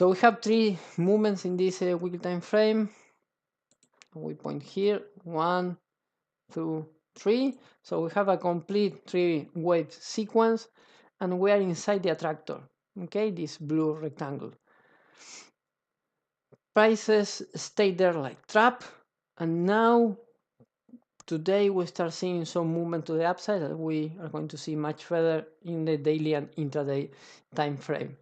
So we have 3 movements in this weekly time frame. We point here 1, 2, 3. So we have a complete 3-wave sequence, and we are inside the attractor. Okay, this blue rectangle. Prices stay there like trap, and now today we start seeing some movement to the upside that we are going to see much further in the daily and intraday time frame.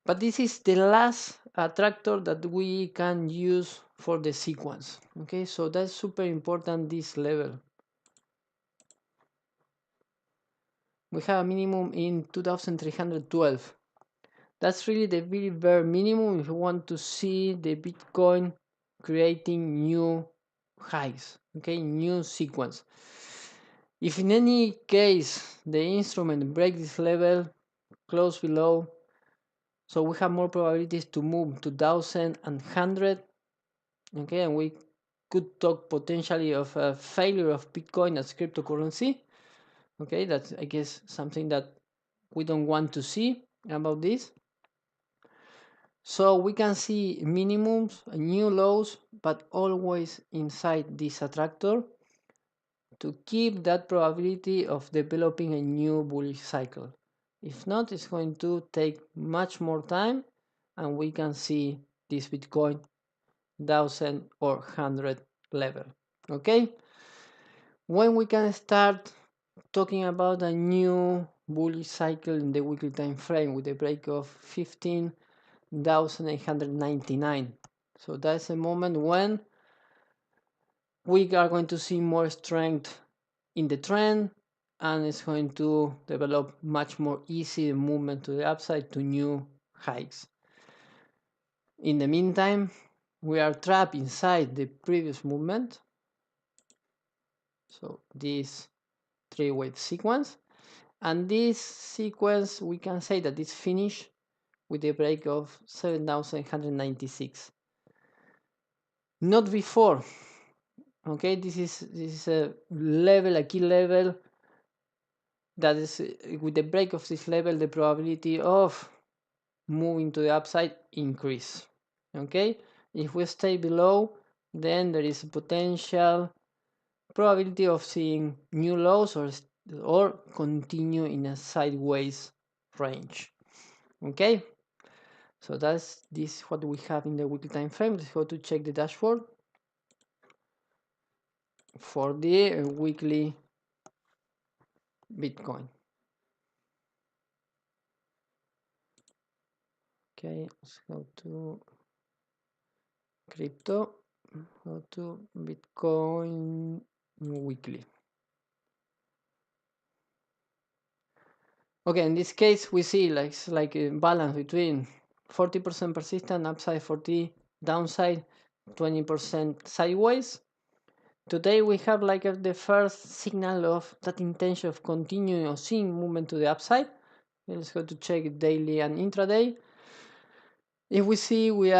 But this is the last attractor that we can use for the sequence. Okay, so that's super important, this level. We have a minimum in 2312. That's really the very bare minimum if you want to see the Bitcoin creating new highs, okay, new sequence. If in any case the instrument breaks this level close below, so we have more probabilities to move to 1000 and 100, okay, and we could talk potentially of a failure of Bitcoin as cryptocurrency. Okay, that's, I guess, something that we don't want to see about this. So we can see minimums, new lows, but always inside this attractor to keep that probability of developing a new bullish cycle. If not, it's going to take much more time, and we can see this Bitcoin 1000 or 100 level. Okay, when we can start talking about a new bullish cycle in the weekly time frame with a break of 15,899. So that's a moment when we are going to see more strength in the trend, and it's going to develop much more easy movement to the upside to new highs. In the meantime, we are trapped inside the previous movement. So this 3-wave sequence, and this sequence we can say that it's finished with a break of 7,196. Not before. Okay, this is a level, a key level that is, with the break of this level, the probability of moving to the upside increase. Okay, if we stay below, then there is a potential probability of seeing new lows or continue in a sideways range. Okay, so that's this what we have in the weekly time frame. Let's go to check the dashboard for the weekly Bitcoin. Okay, let's go to crypto, go to Bitcoin weekly. Okay, in this case we see like a balance between 40% persistent upside, 40 downside, 20% sideways. Today we have like the first signal of that intention of continuing or seeing movement to the upside. Let's go to check daily and intraday. If we see we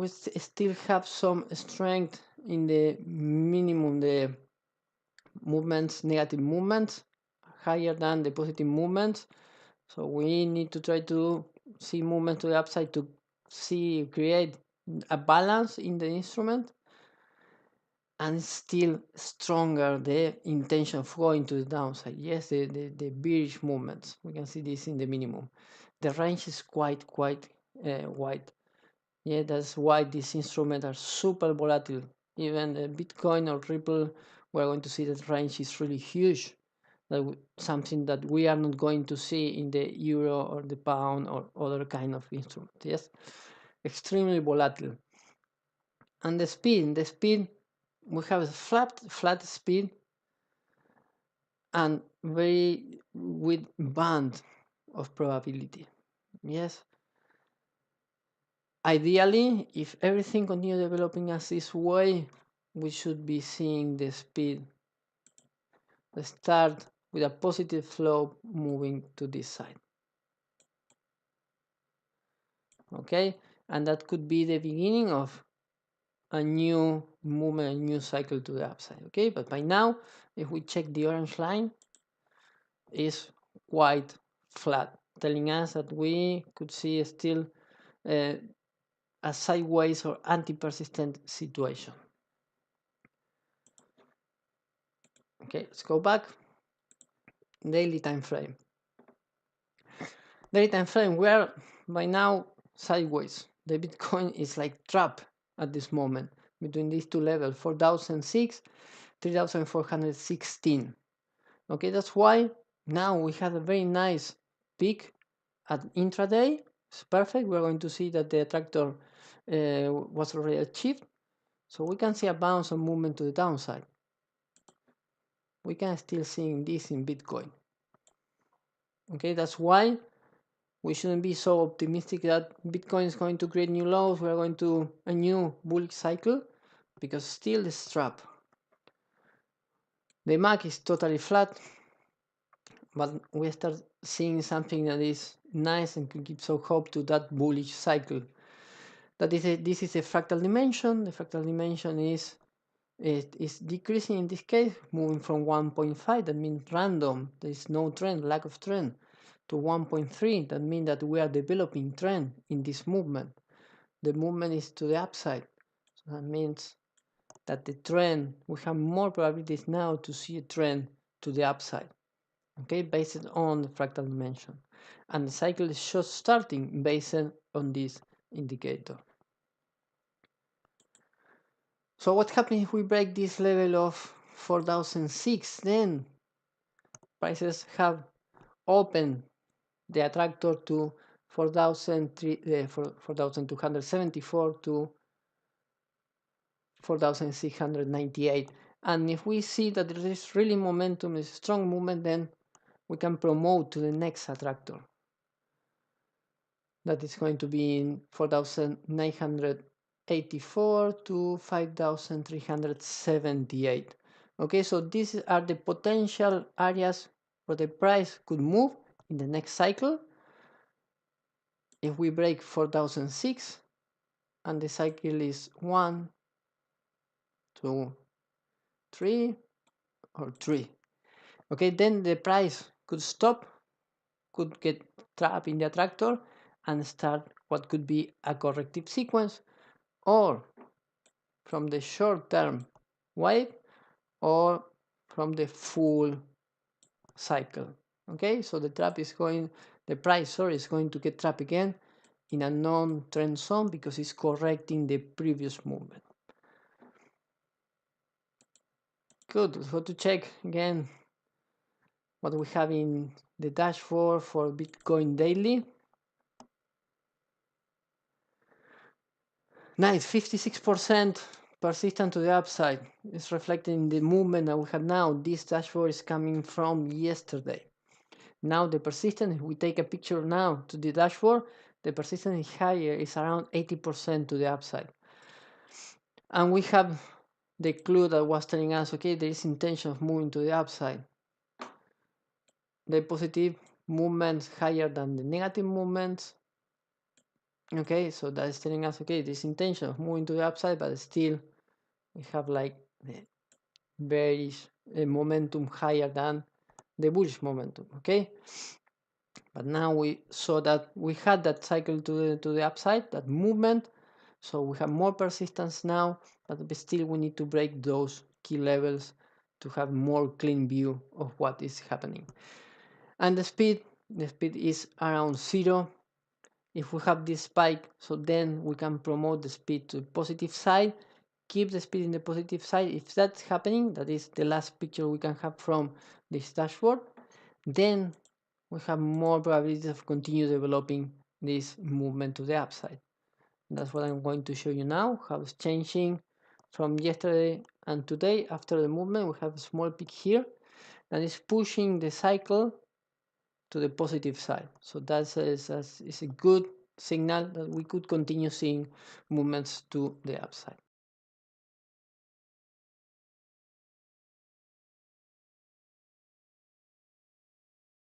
still have some strength in the minimum, the movements, negative movements, higher than the positive movements. So we need to try to see movement to the upside to create a balance in the instrument, and still stronger the intention of going to the downside. Yes, the bearish movements. We can see this in the minimum. The range is quite wide. Yeah, that's why these instruments are super volatile. Even Bitcoin or Ripple, we're going to see that range is really huge. Something that we are not going to see in the euro or the pound or other kind of instrument. Yes, extremely volatile. And the speed, we have a flat speed and very with band of probability. Yes. Ideally, if everything continues developing as this way, we should be seeing the speed start with a positive flow moving to this side. Okay, and that could be the beginning of a new movement, a new cycle to the upside. Okay, but by now, if we check the orange line, is quite flat, telling us that we could see still a sideways or anti-persistent situation. Okay, let's go back. Daily time frame. Daily time frame, we are by now sideways. The Bitcoin is like trapped at this moment between these two levels, 4,006, 3,416. Okay, that's why now we had a very nice peak at intraday. It's perfect. We're going to see that the attractor was already achieved. So we can see a bounce and movement to the downside. We can still see this in Bitcoin. Okay, that's why we shouldn't be so optimistic that Bitcoin is going to create new lows. We're going to a new bullish cycle because still it's trapped. The MAC is totally flat, but we start seeing something that is nice and can give some hope to that bullish cycle. This is a fractal dimension. The fractal dimension is decreasing in this case, moving from 1.5, that means random, there is no trend, lack of trend, to 1.3, that means that we are developing trend in this movement. The movement is to the upside, so that means that the trend, we have more probabilities now to see a trend to the upside, okay, based on the fractal dimension. And the cycle is just starting based on this indicator. So what happens if we break this level of 4,006? Then prices have opened the attractor to 4,274 to 4,698. And if we see that there is really momentum, is strong movement, then we can promote to the next attractor. That is going to be in 4,984 to 5,378. Okay, so these are the potential areas where the price could move in the next cycle. If we break 4,006 and the cycle is 1, 2, 3, or 3. Okay, then the price could stop, could get trapped in the attractor and start what could be a corrective sequence, or from the short-term wave or from the full cycle. Okay, so the price is going to get trapped again in a non-trend zone because it's correcting the previous movement. Good, so to check again what we have in the dashboard for Bitcoin daily. Nice, 56% persistent to the upside. It's reflecting the movement that we have now. This dashboard is coming from yesterday. Now the persistence, if we take a picture now to the dashboard, the persistence is higher, it's around 80% to the upside. And we have the clue that was telling us, okay, there is intention of moving to the upside. The positive movements higher than the negative movements. Okay, so that is telling us, okay, this intention of moving to the upside, but still we have like the bearish momentum higher than the bullish momentum. Okay, but now we saw that we had that cycle to the upside, that movement, so we have more persistence now, but still we need to break those key levels to have more clean view of what is happening. And the speed is around 0. If we have this spike, so then we can promote the speed to the positive side, keep the speed in the positive side. If that's happening, that is the last picture we can have from this dashboard, then we have more probabilities of continue developing this movement to the upside. That's what I'm going to show you now, how it's changing from yesterday and today. After the movement, we have a small peak here, and it's pushing the cycle to the positive side. So that is a good signal that we could continue seeing movements to the upside.